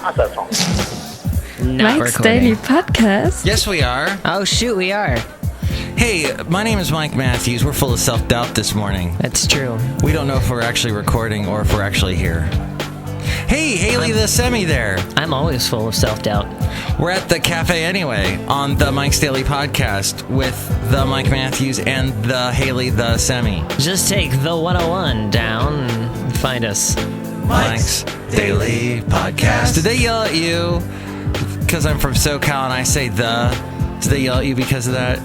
Mike's Daily Podcast. Yes, we are. Oh, shoot, we are. Hey, my name is Mike Matthews. We're full of self-doubt this morning. That's true. We don't know if we're actually recording or if we're actually here. Hey, Hayley, Thesemi there. I'm always full of self-doubt. We're at the cafe anyway on the Mike's Daily Podcast with the Mike Matthews and the Hayley Thesemi. Just take the 101 down and find us. Mike's Daily Podcast. Did they yell at you because I'm from SoCal and I say the? Did they yell at you because of that?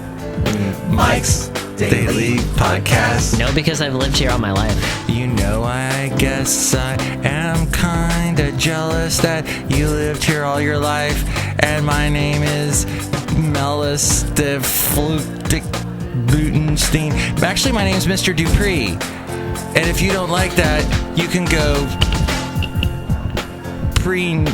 Mike's Daily Podcast. No, because I've lived here all my life. You know, I guess I am kinda jealous that you lived here all your life. And my name is Melis de Flutic Butenstein. Actually, my name's Mr. Dupree. And if you don't like that, you can go preen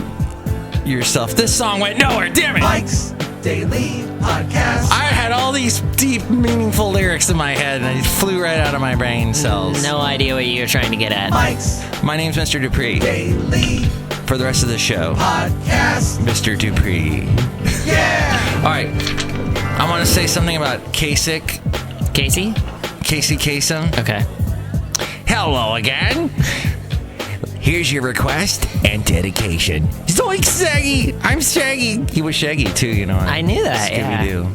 yourself. This song went nowhere, damn it! Mike's Daily Podcast. I had all these deep, meaningful lyrics in my head, and it flew right out of my brain cells. No idea what you're trying to get at. My name's Mr. Dupree. Daily. For the rest of the show, Podcast. Mr. Dupree. Yeah! All right. I want to say something about Kasich. Casey? Casey Kasem. Okay. Hello again. Here's your request and dedication. Zoink, Shaggy! I'm Shaggy. He was Shaggy too, you know. I knew that, Scooby-Doo.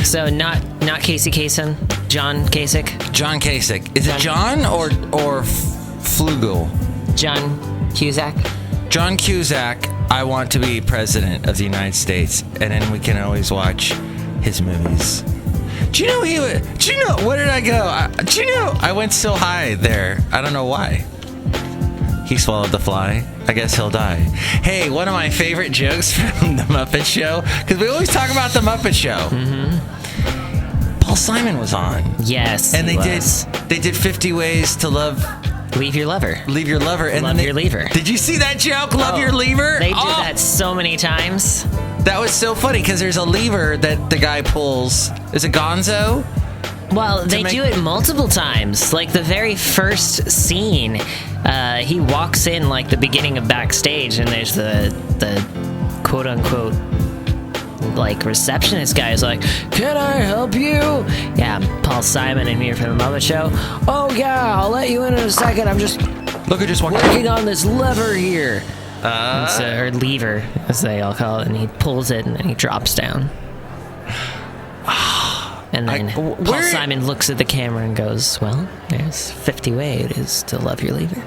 So not Casey Kasem, John Kasich? John Kasich. Is it John or Flugel? John Cusack? John Cusack, I want to be president of the United States, and then we can always watch his movies. Do you know where did I go? I went so high there. I don't know why. He swallowed the fly. I guess he'll die. Hey, one of my favorite jokes from The Muppet Show, because we always talk about The Muppet Show. Mm-hmm. Paul Simon was on. Yes, and they did 50 ways to leave your lover. Leave your lover. And love your lever. Did you see that joke? Love your lever? They did that so many times. That was so funny because there's a lever that the guy pulls. Is it Gonzo? Well, they do it multiple times. Like the very first scene, he walks in like the beginning of backstage, and there's the quote unquote like receptionist guy is like, "Can I help you?" Yeah, I'm Paul Simon. I'm here from the Muppet Show. Oh yeah, I'll let you in a second. I'm just working on this lever here. Or lever, as they all call it, and he pulls it and then he drops down. And then Paul Simon looks at the camera and goes, "Well, there's 50 ways it is to love your lever."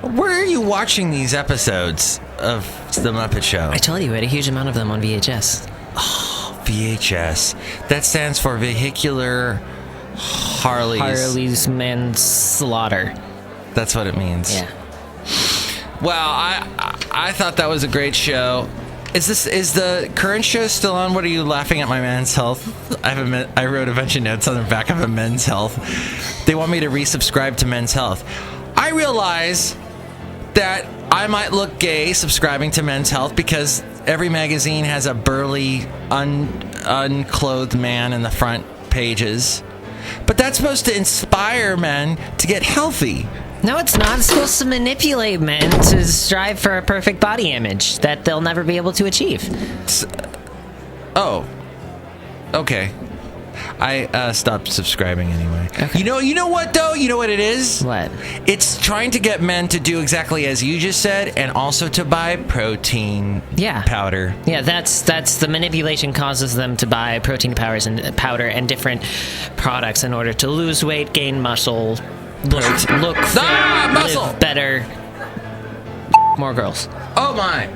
Where are you watching these episodes of The Muppet Show? I told you, we had a huge amount of them on VHS. Oh, VHS. That stands for Vehicular Harley's Manslaughter. That's what it means. Yeah. Well, I thought that was a great show. Is the current show still on? What are you laughing at my Men's Health? I wrote a bunch of notes on the back of a Men's Health. They want me to resubscribe to Men's Health. I realize that I might look gay subscribing to Men's Health because every magazine has a burly, unclothed man in the front pages. But that's supposed to inspire men to get healthy. No, it's not. It's supposed to manipulate men to strive for a perfect body image that they'll never be able to achieve. Okay. I stopped subscribing anyway. Okay. You know what though? You know what it is? What? It's trying to get men to do exactly as you just said, and also to buy protein powder. Yeah, that's the manipulation causes them to buy protein powder and different products in order to lose weight, gain muscle. Look fit, muscle! Live better, more girls. Oh my!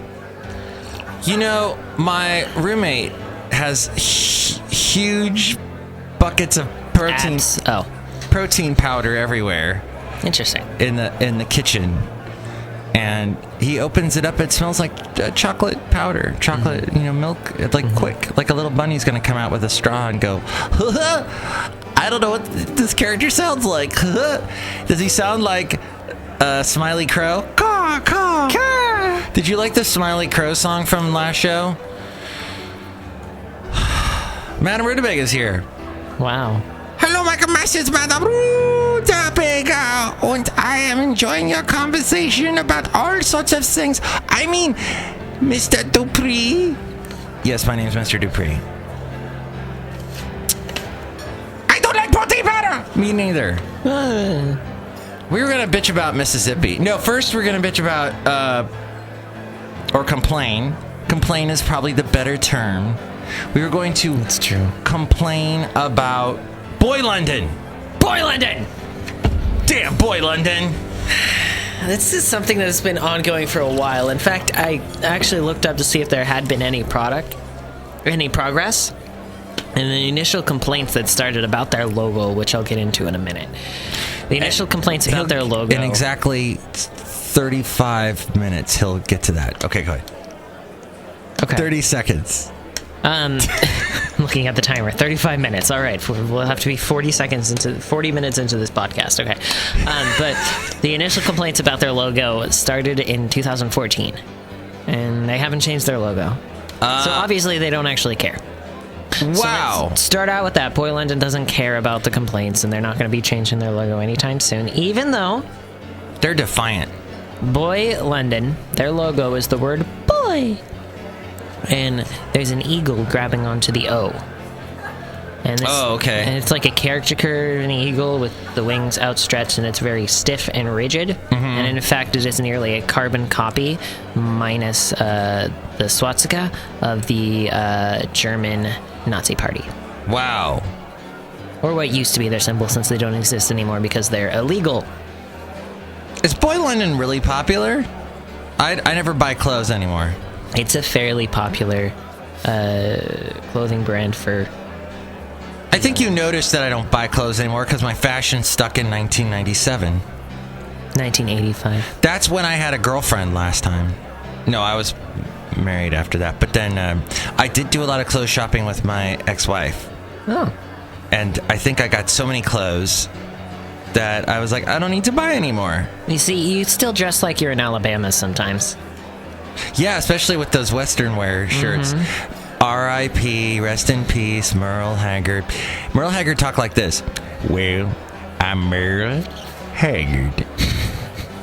You know, my roommate has huge buckets of protein powder everywhere. Interesting. In the kitchen, and he opens it up. It smells like chocolate powder, milk. Like quick, like a little bunny's gonna come out with a straw and go. I don't know what this character sounds like. Does he sound like Smiley Crow? Caw, caw. Caw. Did you like the Smiley Crow song from last show? Madam Rootabega is here. Wow. Hello, Hallo, my message, Madam Rootabega, and I am enjoying your conversation about all sorts of things. I mean, Mr. Dupree. Yes, my name's Mr. Dupree. I don't like protein powder. Me neither. We were gonna bitch about Mississippi. No, first we're gonna bitch about, or complain. Complain is probably the better term. We were going to That's true. complain about Boy London. Boy London! Damn, Boy London! This is something that has been ongoing for a while. In fact, I actually looked up to see if there had been any progress. And the initial complaints that started about their logo, which I'll get into in a minute. The initial complaints about their logo. In exactly 35 minutes, he'll get to that. Okay, go ahead. Okay. 30 seconds. I'm looking at the timer. 35 minutes. All right. We'll have to be 40 minutes into this podcast. Okay. But the initial complaints about their logo started in 2014. And they haven't changed their logo. So obviously they don't actually care. Wow. So let's start out with that. Boy London doesn't care about the complaints, and they're not going to be changing their logo anytime soon, even though They're defiant. Boy London, their logo is the word boy. And there's an eagle grabbing onto the O. And this, okay. And it's like a caricature of an eagle with the wings outstretched, and it's very stiff and rigid. Mm-hmm. And in fact, it is nearly a carbon copy, minus the swastika of the German Nazi Party. Wow. Or what used to be their symbol, since they don't exist anymore because they're illegal. Is Boy London really popular? I never buy clothes anymore. It's a fairly popular clothing brand for... I think you noticed that I don't buy clothes anymore because my fashion's stuck in 1997. 1985. That's when I had a girlfriend last time. No, I was married after that. But then I did do a lot of clothes shopping with my ex-wife. Oh. And I think I got so many clothes that I was like, I don't need to buy anymore. You see, you still dress like you're in Alabama sometimes. Yeah, especially with those Western wear shirts. R.I.P., rest in peace, Merle Haggard. Merle Haggard talked like this. Well, I'm Merle Haggard.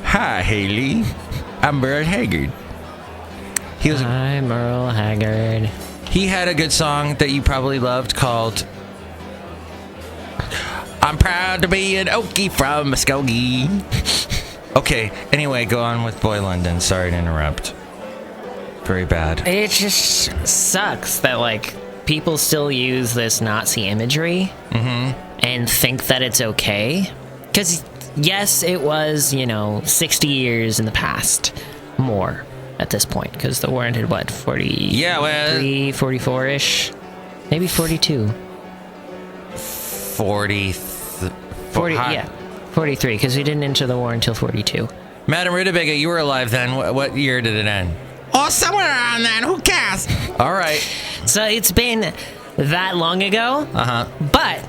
Hi, Hayley. I'm Merle Haggard. Hi, Merle Haggard. He had a good song that you probably loved called I'm Proud to Be an Okie from Muskogee. Okay, anyway, go on with Boy London. Sorry to interrupt. Very bad. It just sucks that, like, people still use this Nazi imagery and think that it's okay. Because, yes, it was, 60 years in the past. More at this point. Because the war ended, 40... Yeah, well... 44-ish? Maybe 42. 40... 43, because we didn't enter the war until 42. Madam Rootabega, you were alive then. What year did it end? Oh, somewhere around then. Who cares? All right. So it's been that long ago. But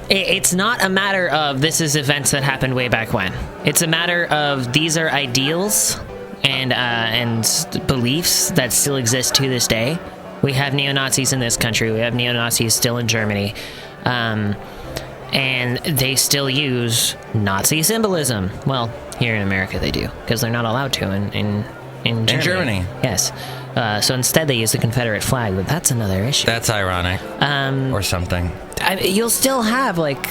it's not a matter of this is events that happened way back when. It's a matter of these are ideals and beliefs that still exist to this day. We have neo-Nazis in this country. We have neo-Nazis still in Germany. And they still use Nazi symbolism. Well, here in America they do, because they're not allowed to in Germany. Yes. So instead they use the Confederate flag, but that's another issue. That's ironic. Or something. You'll still have, like,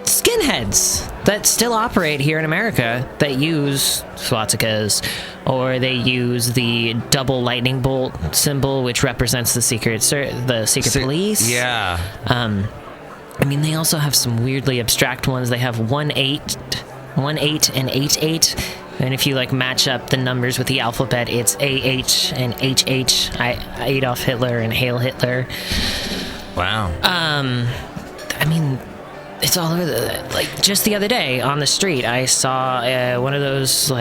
skinheads that still operate here in America that use swastikas, or they use the double lightning bolt symbol, which represents the secret police. Yeah. They also have some weirdly abstract ones. They have 1-8, and 8-8. And if you, match up the numbers with the alphabet, it's AH and HH, Adolf Hitler and Hail Hitler. Wow. It's all over just the other day on the street, I saw one of those,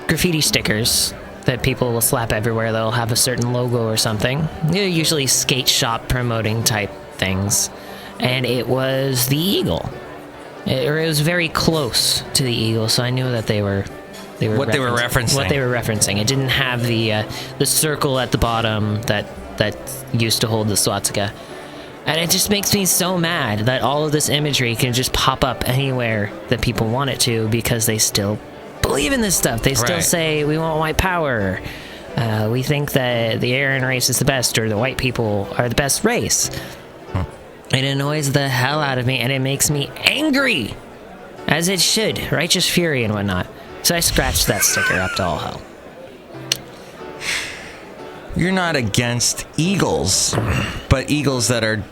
graffiti stickers that people will slap everywhere. They'll have a certain logo or something. They're usually skate shop promoting type things. And it was the eagle. It was very close to the eagle, so I knew that they were what they were referencing. What they were referencing. It didn't have the circle at the bottom that used to hold the swastika. And it just makes me so mad that all of this imagery can just pop up anywhere that people want it to because they still believe in this stuff. They still say, we want white power. We think that the Aryan race is the best, or the white people are the best race. It annoys the hell out of me, and it makes me angry. As it should. Righteous fury and whatnot. So I scratched that sticker up to all hell. You're not against eagles, but eagles that are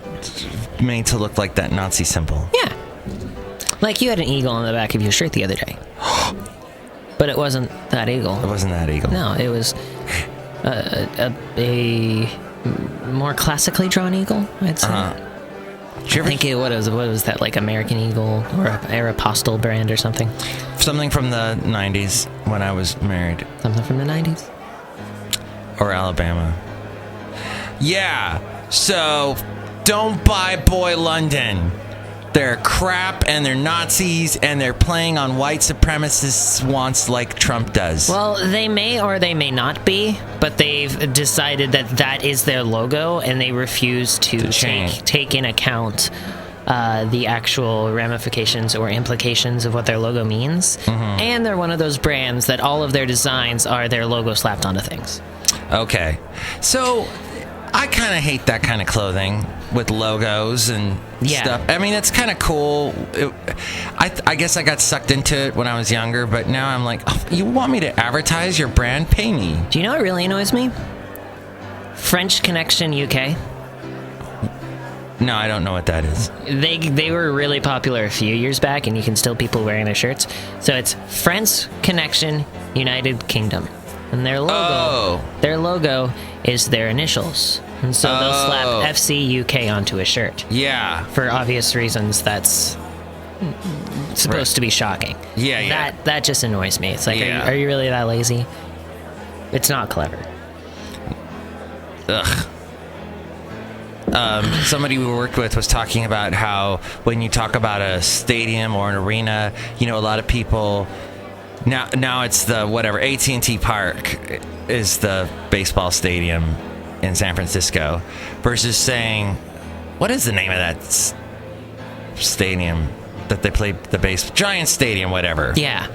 made to look like that Nazi symbol. Yeah. Like you had an eagle on the back of your shirt the other day. But it wasn't that eagle. It wasn't that eagle. No, it was a more classically drawn eagle, I'd say. I think what was that, like American Eagle or Aeropostale brand or something? Something from the 90s when I was married. Something from the 90s? Or Alabama. Yeah, so don't buy Boy London. They're crap and they're Nazis and they're playing on white supremacists' wants like Trump does. Well, they may or they may not be, but they've decided that is their logo and they refuse to take in account the actual ramifications or implications of what their logo means. Mm-hmm. And they're one of those brands that all of their designs are their logo slapped onto things. Okay. So I kind of hate that kind of clothing with logos and stuff. I mean, it's kind of cool. I guess I got sucked into it when I was younger, but now I'm like, oh, you want me to advertise your brand? Pay me. Do you know what really annoys me? French Connection UK. No, I don't know what that is. They were really popular a few years back, and you can still people wearing their shirts. So it's French Connection United Kingdom. And their logo is their initials. And so they'll slap FC UK onto a shirt. Yeah. For obvious reasons, that's supposed to be shocking. Yeah. That just annoys me. It's like, are you really that lazy? It's not clever. Ugh. Somebody we worked with was talking about how when you talk about a stadium or an arena, you know, a lot of people... Now it's the whatever AT&T Park is the baseball stadium in San Francisco versus saying, what is the name of that stadium that they played the Giant Stadium, whatever. Yeah.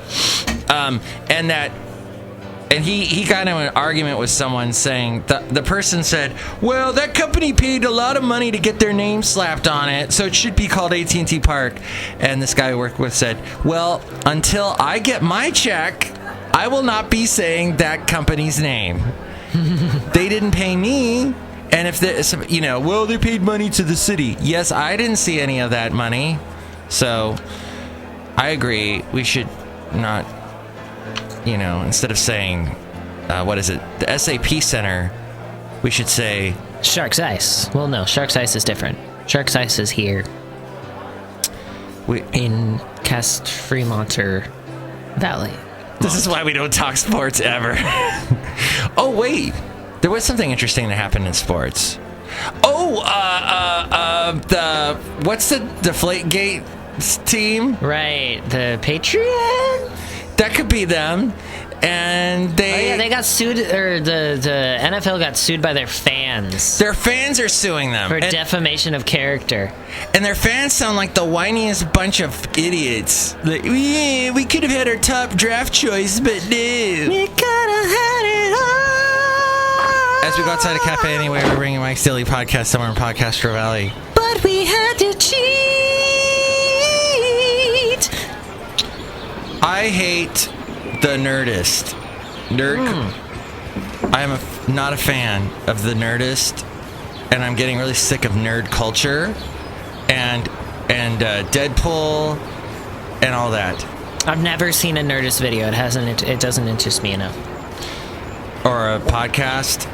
And he got into an argument with someone saying, the person said, well, that company paid a lot of money to get their name slapped on it, so it should be called AT&T Park. And this guy we worked with said, well, until I get my check, I will not be saying that company's name. They didn't pay me. And if well, they paid money to the city. Yes, I didn't see any of that money. So I agree. We should not... instead of saying, what is it? The SAP Center, we should say... Shark's Ice. Well, no, Shark's Ice is different. Shark's Ice is here. In Cast-Fremonter Valley. This is why we don't talk sports ever. Oh, wait. There was something interesting that happened in sports. What's the Deflategate team? Right, the Patriot? That could be them. And they got sued, or the NFL got sued by their fans. Their fans are suing them. For defamation of character. And their fans sound like the whiniest bunch of idiots. Like, yeah, we could have had our top draft choice, but no. We could have had it all. As we go outside a cafe anyway, we're bringing Mike's Daily Podcast somewhere in Podcastro Valley. But we had to cheat. I hate the Nerdist. I am not a fan of the Nerdist, and I'm getting really sick of nerd culture and Deadpool and all that. I've never seen a Nerdist video. It doesn't interest me enough. Or a podcast.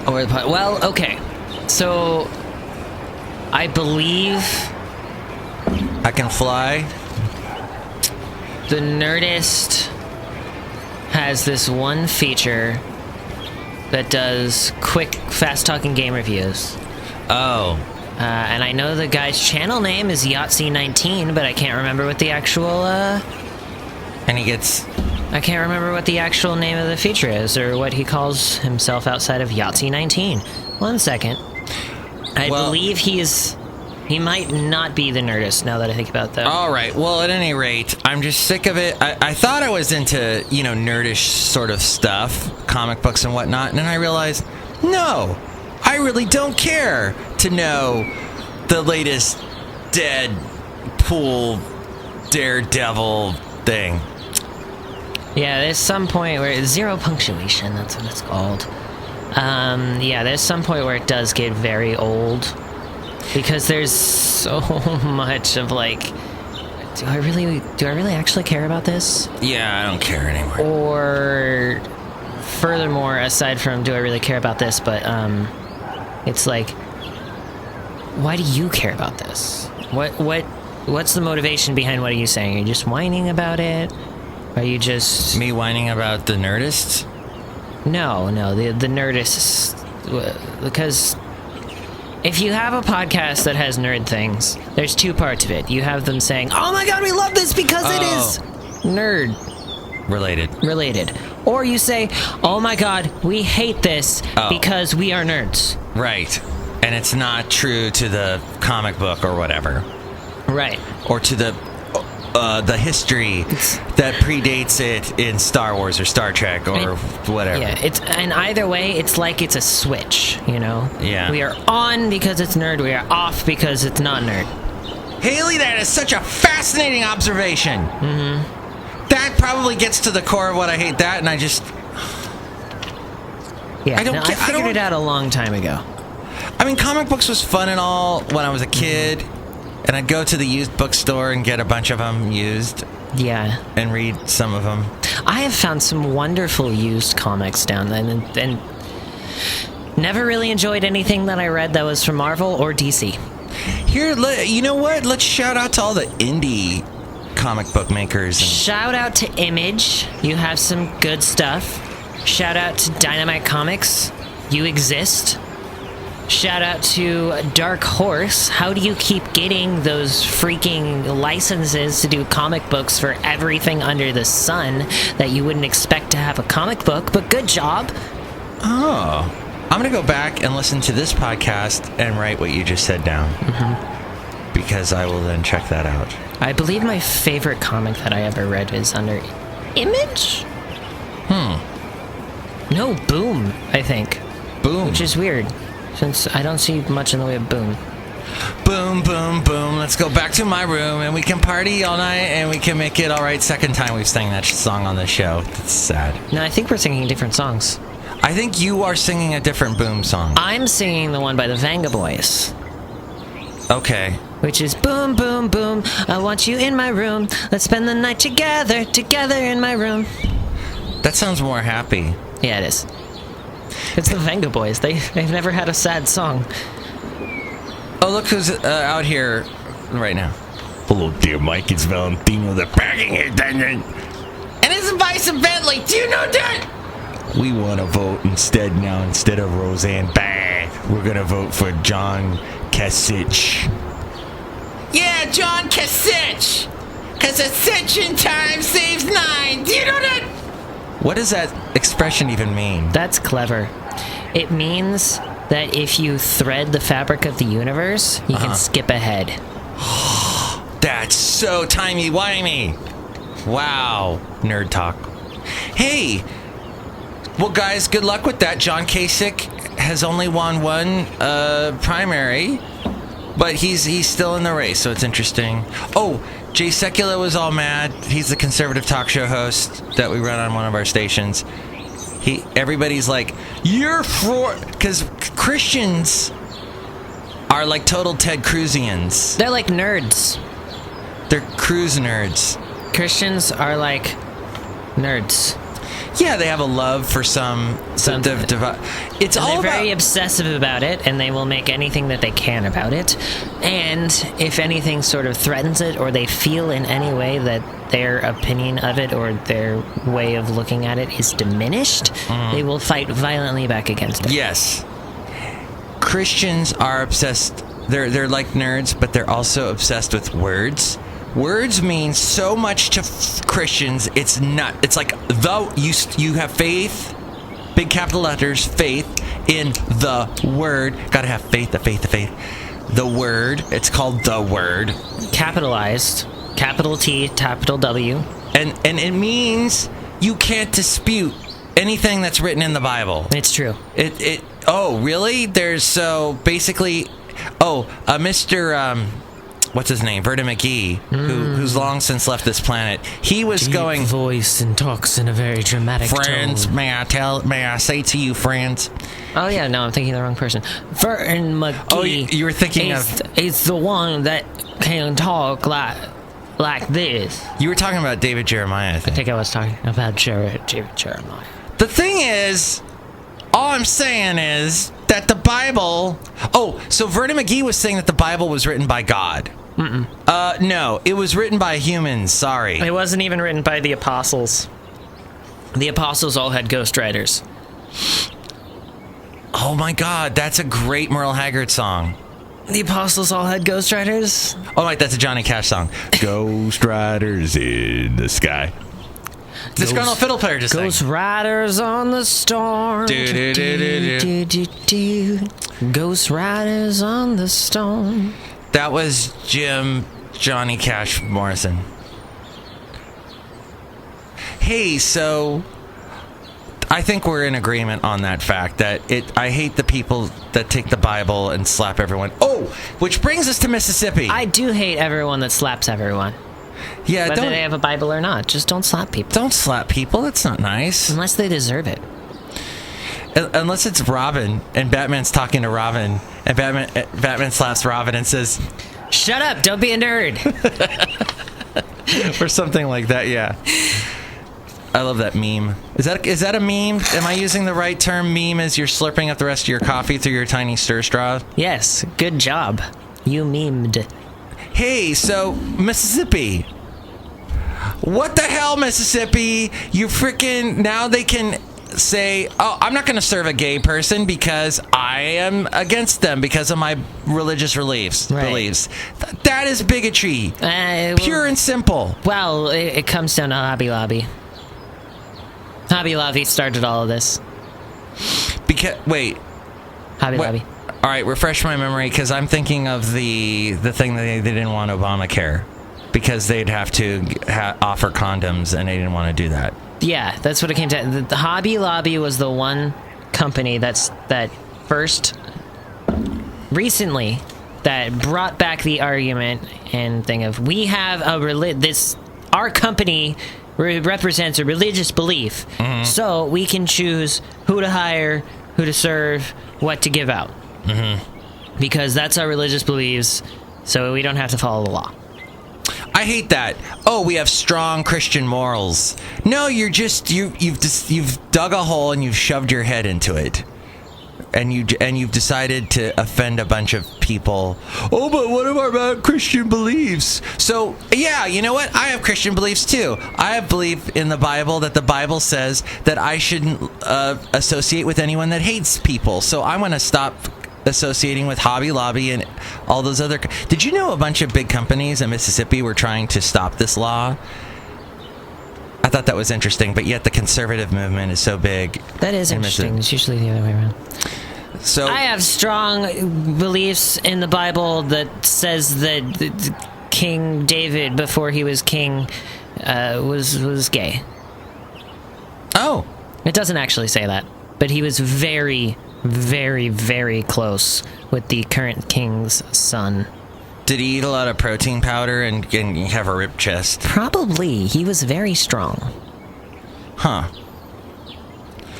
Well, okay. So I believe I Can Fly. The Nerdist has this one feature that does quick, fast-talking game reviews. Oh. And I know the guy's channel name is Yahtzee19, but I can't remember what the actual, I can't remember what the actual name of the feature is, or what he calls himself outside of Yahtzee19. 1 second. I believe he might not be the nerdist now that I think about that. All right. Well, at any rate, I'm just sick of it. I thought I was into, nerdish sort of stuff, comic books and whatnot, and then I realized, no, I really don't care to know the latest Deadpool Daredevil thing. Yeah, there's some point where it's zero punctuation, that's what it's called. There's some point where it does get very old. Because there's so much of like, do I really actually care about this? Yeah, I don't care anymore. Or furthermore, aside from do I really care about this, but it's like, why do you care about this? What's the motivation behind what are you saying? Are you just whining about it? Are you just me whining about the nerdists? No, the nerdists, because if you have a podcast that has nerd things, there's two parts of it. You have them saying, oh my god, we love this because it is nerd related. Or you say, oh my god, we hate this because we are nerds. Right. And it's not true to the comic book or whatever. Right. Or to the history that predates it in Star Wars or Star Trek or whatever. Yeah, and either way, it's like it's a switch, Yeah. We are on because it's nerd, we are off because it's not nerd. Haley, that is such a fascinating observation. Mm-hmm. That probably gets to the core of what I hate that, and I just... Yeah, I figured it out a long time ago. I mean, comic books was fun and all when I was a kid. And I'd go to the used bookstore and get a bunch of them used. Yeah. And read some of them. I have found some wonderful used comics down there, and never really enjoyed anything that I read that was from Marvel or DC. Here, you know what? Let's shout out to all the indie comic book makers. Shout out to Image. You have some good stuff. Shout out to Dynamite Comics. You exist. Shout out to Dark Horse. How do you keep getting those freaking licenses to do comic books for everything under the sun that you wouldn't expect to have a comic book? But good job. Oh. I'm going to go back and listen to this podcast and write what you just said down. Mm-hmm. Because I will then check that out. I believe my favorite comic that I ever read is under Image? No, Boom, I think. Boom. Which is weird, since I don't see much in the way of Boom. Boom, boom, boom. Let's go back to my room and we can party all night and we can make it all right. Second time we've sang that song on the show. That's sad. No, I think we're singing different songs. I think you are singing a different Boom song. I'm singing the one by the Vanga Boys. Okay. Which is boom, boom, boom. I want you in my room. Let's spend the night together in my room. That sounds more happy. Yeah, it is. It's the Vanga Boys. They've never had a sad song. Oh, look who's out here right now. Hello, dear Mike. It's Valentino, the packing attendant. And it's Bison Bentley. Do you know that? We want to vote instead of Roseanne Barr. We're going to vote for John Kasich. Yeah, John Kasich. Because Ascension time saves 9. Do you know that? What does that expression even mean? That's clever. It means that if you thread the fabric of the universe, you can skip ahead. That's so timey-wimey. Wow. Nerd talk. Hey. Well, guys, good luck with that. John Kasich has only won one primary, but he's still in the race, so it's interesting. Oh, Jay Sekula was all mad. He's the conservative talk show host that we run on one of our stations. Everybody's like, you're for... Because Christians are like total Ted Cruzians. They're like nerds. They're cruise nerds. Christians are like nerds. Yeah, they have a love for it's all they're very obsessive about it, and they will make anything that they can about it. And if anything sort of threatens it, or they feel in any way that their opinion of it or their way of looking at it is diminished, they will fight violently back against it. Yes. Christians are obsessed. They're like nerds, but they're also obsessed with words. Words mean so much to Christians. It's not. It's like you have faith, big capital letters, faith, in the Word. Gotta have faith, the faith, the faith. The Word. It's called the Word. Capitalized. Capital T, capital W. And it means you can't dispute anything that's written in the Bible. It's true. Oh, really? Mr. What's his name? Verta McGee, who's long since left this planet. He was Deep going voice and talks in a very dramatic friends, tone. may I say to you, friends? Oh yeah, no, I'm thinking the wrong person. Verta McGee. Oh, you were thinking it's the one that can talk like this. You were talking about David Jeremiah, I I think. think I was talking about Jeremiah. The thing is, all I'm saying is that the Bible... Oh, so Verta McGee was saying that the Bible was written by God. No, it was written by humans, sorry. It wasn't even written by the apostles. The apostles all had ghostwriters. Oh my God, that's a great Merle Haggard song. The apostles all had ghostwriters? Oh, wait, that's a Johnny Cash song. Ghost Riders in the sky. Disgruntled fiddle player just sang. Ghost riders on the storm. Ghost riders on the storm. That was Johnny Cash Morrison. Hey, so I think we're in agreement on that fact that I hate the people that take the Bible and slap everyone. Oh, which brings us to Mississippi. I do hate everyone that slaps everyone. Yeah, Whether they have a Bible or not. Just don't slap people. Don't slap people. That's not nice. Unless they deserve it. Unless it's Robin and Batman's talking to Robin and Batman slaps Robin and says, "Shut up, don't be a nerd." or something like that, yeah. I love that meme. Is that a meme? Am I using the right term? Meme as you're slurping up the rest of your coffee through your tiny stir straw? Yes, good job. You memed. Hey, so Mississippi. What the hell, Mississippi? You freaking... Now they can say, oh, I'm not going to serve a gay person because I am against them because of my religious beliefs. That is bigotry. Pure and simple. Well, it comes down to Hobby Lobby. Hobby Lobby started all of this. Hobby Lobby. All right, refresh my memory because I'm thinking of the thing that they didn't want Obamacare because they'd have to offer condoms and they didn't want to do that. Yeah, that's what it came to. The Hobby Lobby was the one company that first recently that brought back the argument and thing of we have our company represents a religious belief, so we can choose who to hire, who to serve, what to give out. Because that's our religious beliefs, so we don't have to follow the law. I hate that. Oh, we have strong Christian morals. No, you've dug a hole and you've shoved your head into it. And you've decided to offend a bunch of people. Oh, but what about Christian beliefs? So, yeah, you know what? I have Christian beliefs too. I have belief in the Bible that the Bible says that I shouldn't associate with anyone that hates people. So I want to stop associating with Hobby Lobby and all those other... Did you know a bunch of big companies in Mississippi were trying to stop this law? I thought that was interesting, but yet the conservative movement is so big. That is interesting. It's usually the other way around. So I have strong beliefs in the Bible that says that King David, before he was king, was gay. Oh. It doesn't actually say that, but he was very, very, very close with the current king's son. Did he eat a lot of protein powder and have a ripped chest? Probably. He was very strong. Huh.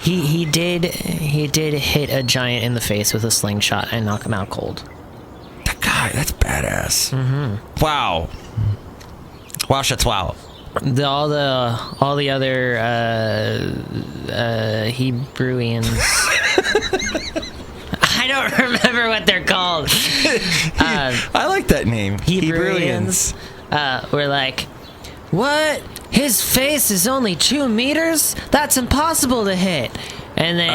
He did hit a giant in the face with a slingshot and knock him out cold. That guy, that's badass. Mm-hmm. Wow. Wow, shits, wow. All the other Hebrewians. I don't remember what they're called. I like that name. Hebrewians. Were like, what? His face is only 2 meters? That's impossible to hit. And then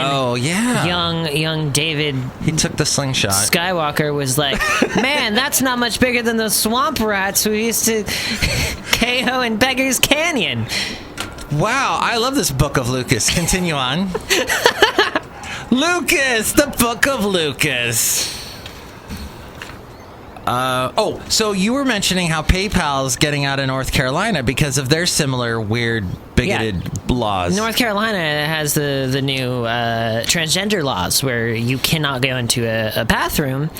young David... He took the slingshot. Skywalker was like, man, that's not much bigger than those swamp rats who used to KO in Beggar's Canyon. Wow, I love this book of Lucas. Continue on. Lucas, the Book of Lucas. So you were mentioning how PayPal's getting out of North Carolina because of their similar weird, bigoted laws. North Carolina has the new transgender laws where you cannot go into a bathroom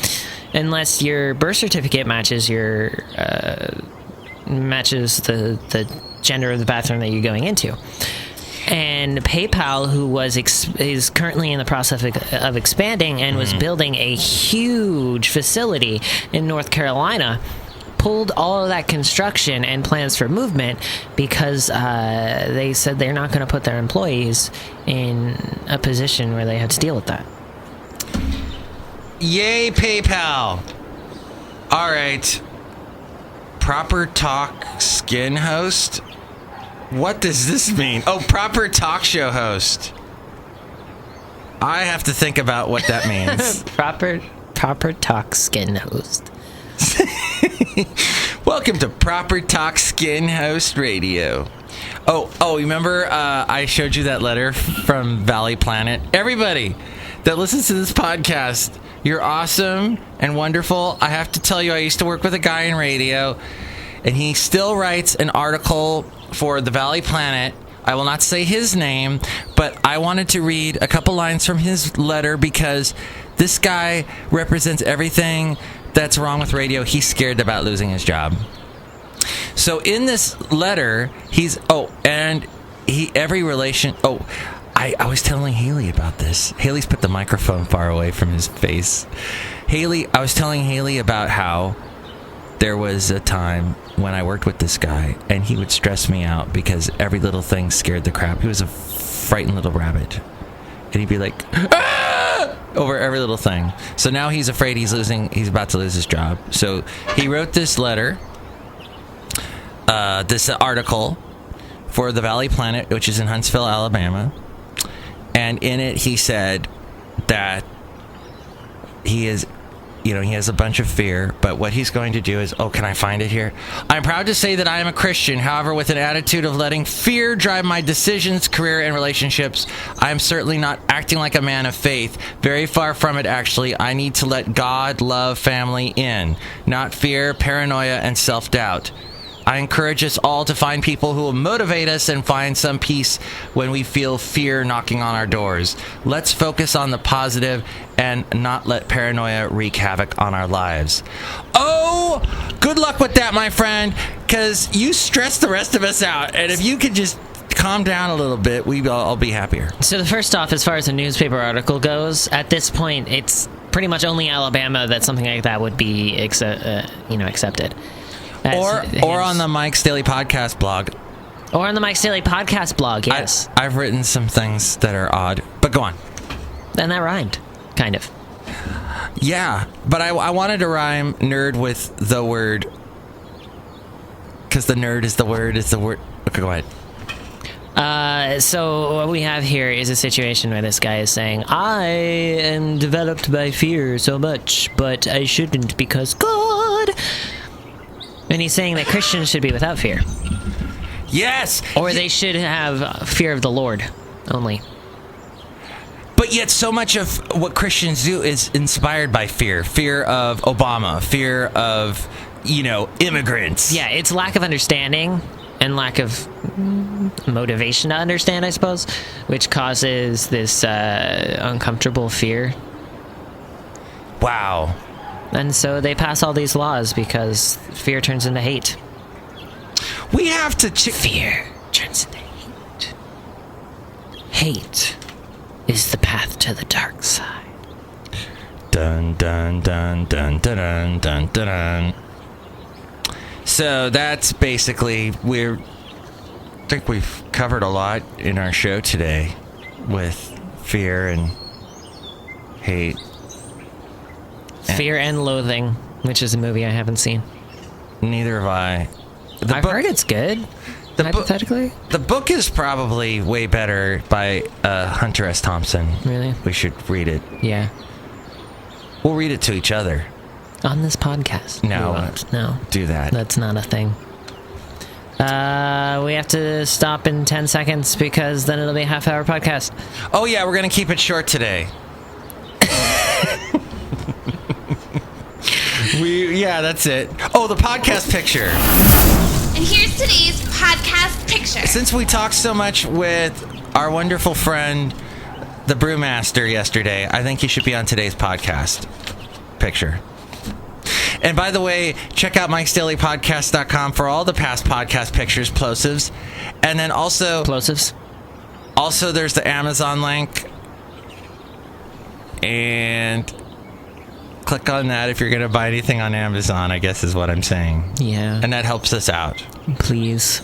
unless your birth certificate matches matches the gender of the bathroom that you're going into. And PayPal, who is currently in the process of expanding and was building a huge facility in North Carolina, pulled all of that construction and plans for movement because they said they're not going to put their employees in a position where they have to deal with that. Yay, PayPal! All right. Proper Talk Skin Host? What does this mean? Oh, proper talk show host. I have to think about what that means. proper talk skin host. Welcome to Proper Talk Skin Host Radio. Oh, remember I showed you that letter from Valley Planet? Everybody that listens to this podcast, you're awesome and wonderful. I have to tell you, I used to work with a guy in radio, and he still writes an article for the Valley Planet. I will not say his name, but I wanted to read a couple lines from his letter because this guy represents everything that's wrong with radio. He's scared about losing his job. So in this letter, I was telling Hayley about this. Hayley's put the microphone far away from his face. I was telling Hayley about how there was a time when I worked with this guy, and he would stress me out because every little thing scared the crap. He was a frightened little rabbit, and he'd be like, "Ah!" over every little thing. So now he's afraid he's about to lose his job. So he wrote this letter, this article for the Valley Planet, which is in Huntsville, Alabama, and in it he said that he has a bunch of fear, but what he's going to do is, can I find it here? I'm proud to say that I am a Christian. However, with an attitude of letting fear drive my decisions, career, and relationships, I am certainly not acting like a man of faith. Very far from it, actually. I need to let God, love, family in, not fear, paranoia, and self-doubt. I encourage us all to find people who will motivate us and find some peace when we feel fear knocking on our doors. Let's focus on the positive and not let paranoia wreak havoc on our lives. Oh, good luck with that, my friend, because you stress the rest of us out. And if you could just calm down a little bit, I'll be happier. So first off, as far as a newspaper article goes, at this point, it's pretty much only Alabama that something like that would be accepted. Or on the Mike's Daily Podcast blog. Or on the Mike's Daily Podcast blog, yes. I've written some things that are odd, but go on. And that rhymed, kind of. Yeah, but I wanted to rhyme nerd with the word, because the nerd is the word. Okay, go ahead. So what we have here is a situation where this guy is saying, I am developed by fear so much, but I shouldn't because God... And he's saying that Christians should be without fear. Yes! Or they should have fear of the Lord only. But yet so much of what Christians do is inspired by fear. Fear of Obama. Fear of, immigrants. Yeah, it's lack of understanding and lack of motivation to understand, I suppose, which causes this uncomfortable fear. Wow. And so they pass all these laws because fear turns into hate. We have to... Fear turns into hate. Hate is the path to the dark side. Dun, dun, dun, dun, dun, dun, dun, dun. So that's basically... I think we've covered a lot in our show today with fear and hate. Fear and Loathing, which is a movie I haven't seen. Neither have I. I've heard it's good, hypothetically. The book is probably way better by Hunter S. Thompson. Really? We should read it. Yeah. We'll read it to each other. On this podcast? No. Do that. That's not a thing. We have to stop in 10 seconds because then it'll be a half-hour podcast. Oh, yeah, we're going to keep it short today. Yeah, that's it. Oh, the podcast picture. And here's today's podcast picture. Since we talked so much with our wonderful friend, the Brewmaster, yesterday, I think he should be on today's podcast picture. And by the way, check out Mike'sDailyPodcast.com for all the past podcast pictures, plosives. And then also... Plosives? Also, there's the Amazon link. And click on that if you're going to buy anything on Amazon, I guess is what I'm saying. Yeah. And that helps us out. Please.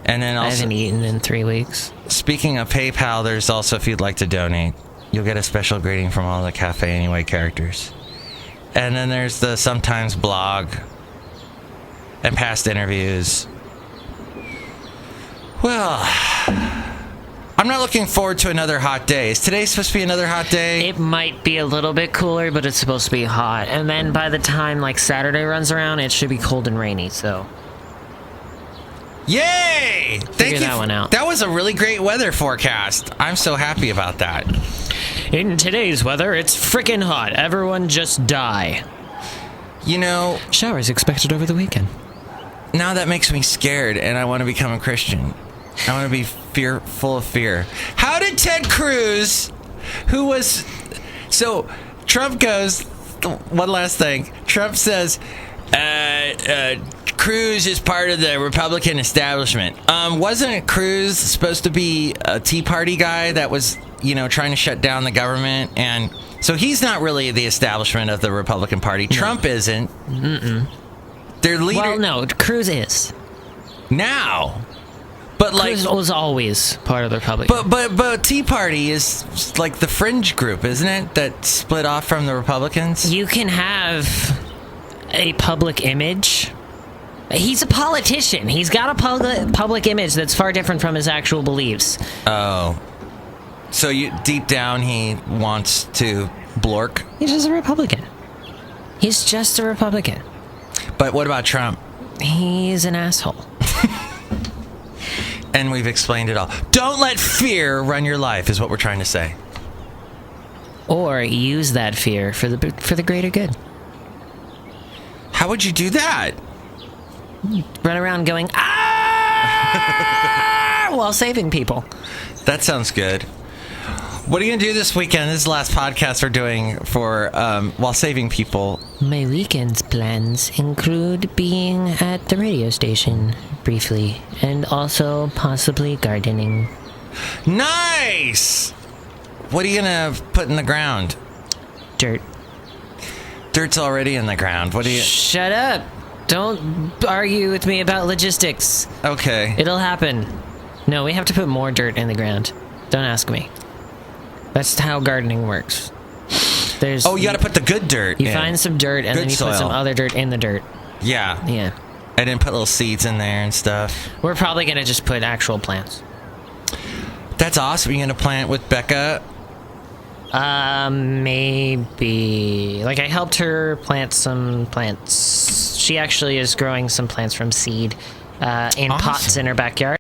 And then also... I haven't eaten in 3 weeks. Speaking of PayPal, there's also, if you'd like to donate, you'll get a special greeting from all the Cafe Anyway characters. And then there's the Sometimes blog and past interviews. Well, I'm not looking forward to another hot day. Is today supposed to be another hot day? It might be a little bit cooler, but it's supposed to be hot. And then by the time like Saturday runs around, it should be cold and rainy, so... Yay! Figure that one out. That was a really great weather forecast. I'm so happy about that. In today's weather, it's frickin' hot. Everyone just die. You know... Showers expected over the weekend. Now that makes me scared, and I want to become a Christian. I want to be full of fear. How did Ted Cruz, who was... So, Trump goes... One last thing. Trump says... Cruz is part of the Republican establishment. Wasn't Cruz supposed to be a Tea Party guy that was, trying to shut down the government? And so he's not really the establishment of the Republican Party. No. Trump isn't. Their leader... Well, no, Cruz is. Now. But Cruz was always part of the Republican. But Tea Party is like the fringe group, isn't it? That split off from the Republicans? You can have a public image... He's a politician. He's got a public image that's far different from his actual beliefs. Oh. So deep down he wants to blork? He's just a Republican. He's just a Republican. But what about Trump? He's an asshole. And we've explained it all. Don't let fear run your life is what we're trying to say. Or use that fear for the greater good. How would you do that? Run around going, ah, while saving people. That sounds good. What are you going to do this weekend? This is the last podcast we're doing for while saving people. My weekend's plans include being at the radio station briefly, and also possibly gardening. Nice! What are you going to put in the ground? Dirt. Dirt's already in the ground. What do you... Shut up! Don't argue with me about logistics. Okay. It'll happen. No, we have to put more dirt in the ground. Don't ask me. That's how gardening works. You gotta put the good dirt in. You find some dirt, and then you put some other dirt in the dirt. Yeah. Yeah. And then put little seeds in there and stuff. We're probably gonna just put actual plants. That's awesome. You're gonna plant with Becca? Maybe. I helped her plant some plants. She actually is growing some plants from seed in pots in her backyard.